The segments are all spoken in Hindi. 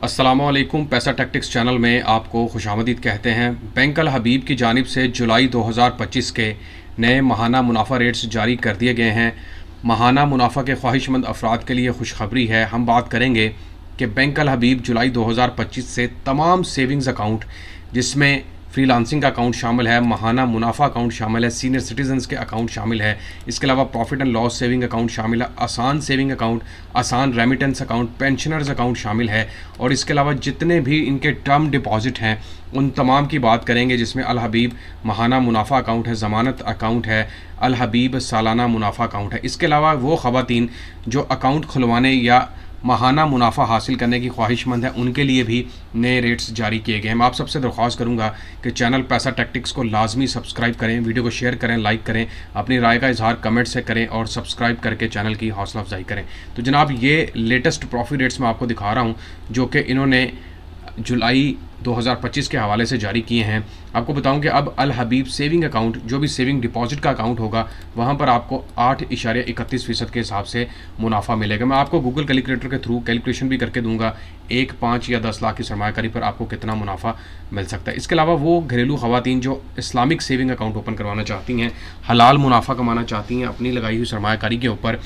अस्सलामुअलैकुम। पैसा टैक्टिक्स चैनल में आपको खुशामदीद कहते हैं। बैंक अल हबीब की जानिब से जुलाई 2025 के नए माहाना मुनाफा रेट्स जारी कर दिए गए हैं। माहाना मुनाफा के ख्वाहिशमंद अफराद के लिए खुशखबरी है। हम बात करेंगे कि बैंक अल हबीब जुलाई 2025 से तमाम सेविंग्स अकाउंट, जिसमें फ्रीलांसिंग का अकाउंट शामिल है, माहाना मुनाफा अकाउंट शामिल है, सीनियर सिटीजन्स के अकाउंट शामिल है, इसके अलावा profit and loss saving account शामिल है, आसान सेविंग अकाउंट, आसान रेमिटेंस अकाउंट, पेंशनर्स अकाउंट शामिल है और इसके अलावा जितने भी इनके टर्म डिपॉजिट हैं उन तमाम की बात करेंगे, जिसमें अल हबीब माहाना मुनाफा अकाउंट है, ज़मानत अकाउंट है, अल हबीब सालाना मुनाफा अकाउंट है। इसके अलावा वो ख़वातीन जो अकाउंट खुलवाने या माहाना मुनाफा हासिल करने की ख्वाहिशमंद है, उनके लिए भी नए रेट्स जारी किए गए हैं। मैं आप सबसे दरख्वास्त करूंगा कि चैनल पैसा टैक्टिक्स को लाजमी सब्सक्राइब करें, वीडियो को शेयर करें, लाइक करें, अपनी राय का इजहार कमेंट से करें और सब्सक्राइब करके चैनल की हौसला अफजाई करें। तो जनाब, ये लेटेस्ट प्रॉफिट रेट्स मैं आपको दिखा रहा हूँ जो कि इन्होंने जुलाई 2025 के हवाले से जारी किए हैं। आपको बताऊं कि अब अल हबीब सेविंग अकाउंट, जो भी सेविंग डिपॉजिट का अकाउंट होगा, वहां पर आपको 8.31% के हिसाब से मुनाफा मिलेगा। मैं आपको गूगल कैलकुलेटर के थ्रू कैलकुलेशन भी करके दूंगा 1, 5 या 10 लाख की सरमाकारी पर आपको कितना मुनाफा मिल सकता है। इसके अलावा वो घरेलू ख़वातीन जो इस्लामिक सेविंग अकाउंट ओपन करवाना चाहती हैं, हलाल मुनाफा कमाना चाहती हैं अपनी लगाई हुई सरमाकारी के ऊपर,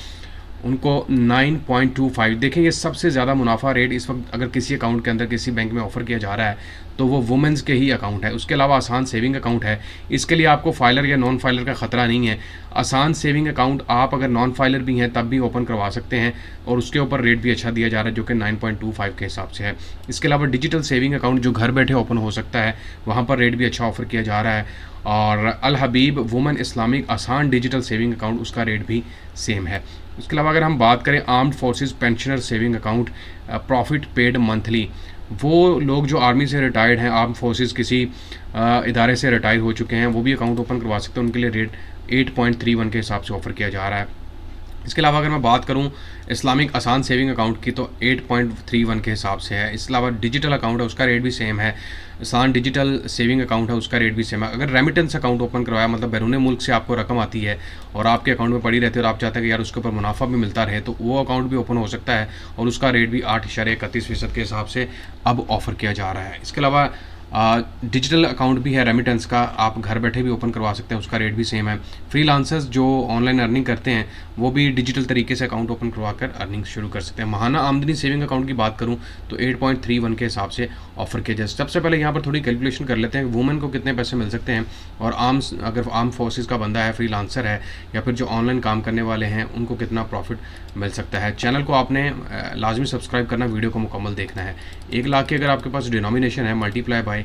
उनको 9.25 देखें, ये सबसे ज़्यादा मुनाफा रेट इस वक्त अगर किसी अकाउंट के अंदर किसी बैंक में ऑफर किया जा रहा है तो वो वुमेंस के ही अकाउंट है। उसके अलावा आसान सेविंग अकाउंट है, इसके लिए आपको फाइलर या नॉन फाइलर का ख़तरा नहीं है। आसान सेविंग अकाउंट आप अगर नॉन फाइलर भी हैं तब भी ओपन करवा सकते हैं और उसके ऊपर रेट भी अच्छा दिया जा रहा है जो कि 9.25 के हिसाब से है। इसके अलावा डिजिटल सेविंग अकाउंट जो घर बैठे ओपन हो सकता है, वहाँ पर रेट भी अच्छा ऑफर किया जा रहा है। और अल हबीब वुमेन इस्लामिक आसान डिजिटल सेविंग अकाउंट, उसका रेट भी सेम है। उसके अलावा अगर हम बात करें armed forces pensioner saving account, profit paid monthly, वो लोग जो आर्मी से रिटायर्ड हैं, आर्म फोर्सेस किसी इदारे से रिटायर हो चुके हैं, वो भी अकाउंट ओपन करवा सकते हैं। उनके लिए रेट 8.31 के हिसाब से ऑफर किया जा रहा है। इसके अलावा अगर मैं बात करूं इस्लामिक आसान सेविंग अकाउंट की तो 8.31 के हिसाब से है। इसके अलावा डिजिटल अकाउंट है, उसका रेट भी सेम है। आसान डिजिटल सेविंग अकाउंट है, उसका रेट भी सेम है। अगर रेमिटेंस अकाउंट ओपन करवाया, मतलब बैरून मुल्क से आपको रकम आती है और आपके अकाउंट में पड़ी रहती है और आप चाहते हैं कि यार उसके ऊपर मुनाफा भी मिलता रहे, तो वो अकाउंट भी ओपन हो सकता है और उसका रेट भी 8.31% के हिसाब से अब ऑफर किया जा रहा है। इसके अलावा डिजिटल अकाउंट भी है रेमिटेंस का, आप घर बैठे भी ओपन करवा सकते हैं, उसका रेट भी सेम है। फ्रीलांसर्स जो ऑनलाइन अर्निंग करते हैं वो भी डिजिटल तरीके से अकाउंट ओपन करवा कर अर्निंग शुरू कर सकते हैं। माहाना आमदनी सेविंग अकाउंट की बात करूं तो 8.31 के हिसाब से ऑफर किया जाए। सबसे पहले यहाँ पर थोड़ी कैलकुलेशन कर लेते हैं वुमेन को कितने पैसे मिल सकते हैं और अगर आर्म फोर्सेस का बंदा है, फ्रीलांसर है या फिर जो ऑनलाइन काम करने वाले हैं, उनको कितना प्रॉफिट मिल सकता है। चैनल को आपने लाजमी सब्सक्राइब करना, वीडियो को मुकम्मल देखना है। 1 लाख की अगर आपके पास डिनोमिनेशन है, मल्टीप्लाई बाय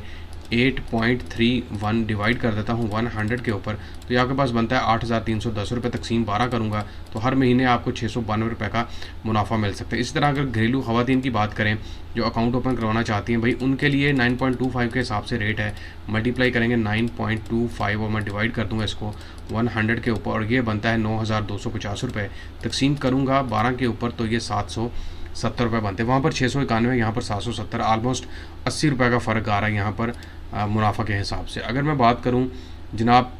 8.31 डिवाइड कर देता हूँ 100 के ऊपर, तो ये आपके पास बनता है 8,310 रुपये। तकसीम 12 करूँगा तो हर महीने आपको 692 रुपये का मुनाफा मिल सकता है। इसी तरह अगर घरेलू ख़वातीन की बात करें जो अकाउंट ओपन करवाना चाहती हैं, भाई उनके लिए 9.25 के हिसाब से रेट है। मल्टीप्लाई करेंगे 9.25 और मैं डिवाइड कर दूँगा इसको 100 के ऊपर और ये बनता है 9,250 रुपये। तकसीम करूँगा 12 के ऊपर तो ये 770 रुपये बनते हैं। वहाँ पर 691, यहाँ पर 770, आलमोस्ट 80 रुपये का फ़र्क आ रहा है यहाँ पर मुनाफा के हिसाब से। अगर मैं बात करूं जनाब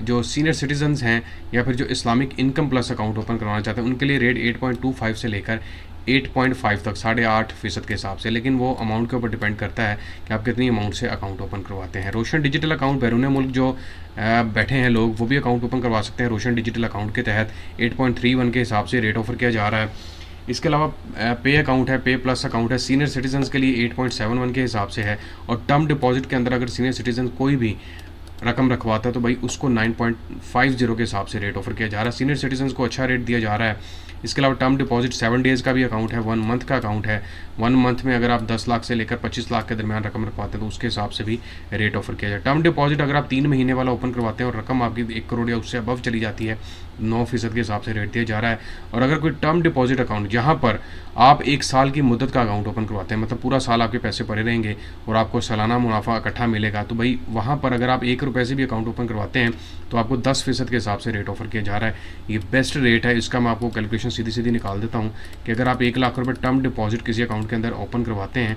जो सीनियर सिटीजन्स हैं या फिर जो Islamic income plus account open करवाना चाहते हैं, उनके लिए रेट 8.25 से लेकर 8.5 तक 8.5% के हिसाब से, लेकिन वो अमाउंट के ऊपर डिपेंड करता है कि आप कितनी अमाउंट से अकाउंट ओपन करवाते हैं। रोशन डिजिटल अकाउंट बैरून मुल्क जो बैठे हैं लोग, वो भी अकाउंट ओपन करवा सकते हैं। रोशन डिजिटल अकाउंट के तहत 8.31 के हिसाब से रेट ऑफर किया जा रहा है। इसके अलावा पे अकाउंट है, पे प्लस अकाउंट है, सीनियर सिटीजन्स के लिए 8.71 के हिसाब से है और टर्म डिपॉजिट के अंदर अगर सीनियर सिटीजन कोई भी रकम रखवाता है तो भाई उसको 9.50 के हिसाब से रेट ऑफर किया जा रहा है। सीनियर सिटीजन्स को अच्छा रेट दिया जा रहा है। इसके अलावा टर्म डिपॉजिट 7 डेज़ का भी अकाउंट है, 1 मंथ का अकाउंट है। 1 मंथ में अगर आप 10 लाख से लेकर 25 लाख के दरमियान रकम रखवाते हैं तो उसके हिसाब से भी रेट ऑफर किया जाए। टर्म डिपॉजिट अगर आप 3 महीने वाला ओपन करवाते हैं और रकम आपकी 1 करोड़ या उससे अबव चली जाती है, 9% के हिसाब से रेट दिया जा रहा है। और अगर कोई टर्म डिपॉजिट अकाउंट जहाँ पर आप 1 साल की मुद्दत का अकाउंट ओपन करवाते हैं, मतलब पूरा साल आपके पैसे पड़े रहेंगे और आपको सालाना मुनाफा इकट्ठा मिलेगा, तो भाई वहाँ पर अगर आप 1 रुपये से भी अकाउंट ओपन करवाते हैं तो आपको 10% के हिसाब से रेट ऑफर किया जा रहा है। ये बेस्ट रेट है। इसका मैं आपको कैलकुलेशन सीधी सीधी निकाल देता हूँ कि अगर आप 1 लाख रुपये टर्म डिपॉजिट किसी अकाउंट के अंदर ओपन करवाते हैं,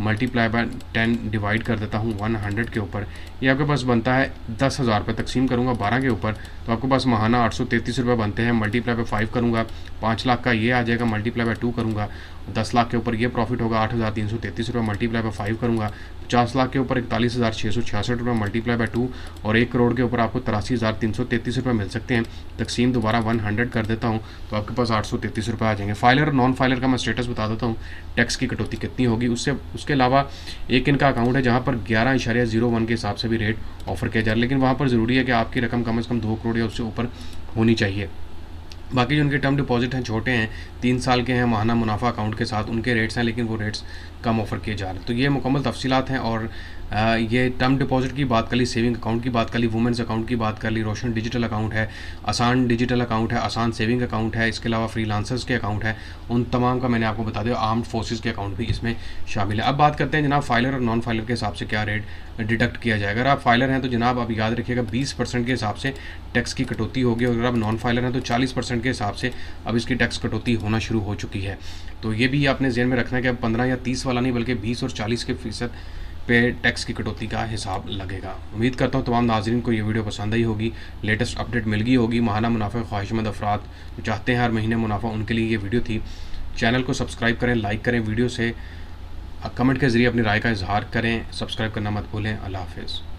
मल्टीप्लाई बाय 10 डिवाइड कर देता हूँ 100 के ऊपर, ये आपके पास बनता है 10,000 रुपये। तकसीम करूँगा 12 के ऊपर तो आपके पास माहाना 833 रुपये बनते हैं। मल्टीप्लाई बाय 5 करूँगा 5 लाख का ये आ जाएगा, मल्टीप्लाई बाय 2 करूँगा 10 लाख के ऊपर ये प्रॉफिट होगा 8,333 रुपये, मल्टीप्लाई बाय 5 करूँगा। 50 लाख के ऊपर 41,666 रुपये, मल्टीप्लाई बाय 2, और 1 करोड़ के ऊपर आपको 83,333 रुपये मिल सकते हैं। तकसीम दोबारा 100 कर देता हूँ तो आपके पास 833 रुपये आ जाएंगे। फाइलर और नॉन फाइलर का मैं स्टेटस बता देता हूँ, टैक्स की कटौती कितनी होगी। उसके अलावा एक इनका अकाउंट है जहाँ पर 11.01 के हिसाब से भी रेट ऑफर किया जा रहा है, लेकिन वहाँ पर ज़रूरी है कि आपकी रकम कम से कम 2 करोड़ या उससे ऊपर होनी चाहिए। बाकी जो उनके टर्म डिपॉजिट हैं छोटे हैं, 3 साल के हैं, माहाना मुनाफा अकाउंट के साथ उनके रेट्स हैं, लेकिन वो रेट्स कम ऑफर किए जा रहे हैं। तो ये मुकम्मल तफसीलात हैं। और ये टर्म डिपॉजिट की बात कर ली, सेविंग अकाउंट की बात कर ली, वुमेंस अकाउंट की बात कर ली, रोशन डिजिटल अकाउंट है, आसान डिजिटल अकाउंट है, आसान सेविंग अकाउंट है, इसके अलावा फ्रीलांसर्स के अकाउंट है, उन तमाम का मैंने आपको बता दिया। आर्म्ड फोर्सेस के अकाउंट भी इसमें शामिल है। अब बात करते हैं जनाब फाइलर और नॉन फाइलर के हिसाब से क्या रेट डिडक्ट किया जाएगा। अगर आप फाइलर हैं तो जनाब आप याद रखिएगा 20% के हिसाब से टैक्स की कटौती होगी, और अगर आप नॉन फाइलर हैं तो 40% के हिसाब से अब इसकी टैक्स कटौती होना शुरू हो चुकी है। तो ये भी आपने ज़हन में रखना है कि अब 15 या 30 वाला नहीं बल्कि 20 और 40% पे टैक्स की कटौती का हिसाब लगेगा। उम्मीद करता हूँ तमाम नाज़रीन को ये वीडियो पसंद आई होगी, लेटेस्ट अपडेट मिल गई होगी। माहाना मुनाफा ख्वाहिशमंद अफराद जो चाहते हैं हर महीने मुनाफा, उनके लिए ये वीडियो थी। चैनल को सब्सक्राइब करें, लाइक करें, वीडियो से कमेंट के ज़रिए अपनी राय का इजहार करें, सब्सक्राइब करना मत भूलें। अल्लाह हाफ़िज़।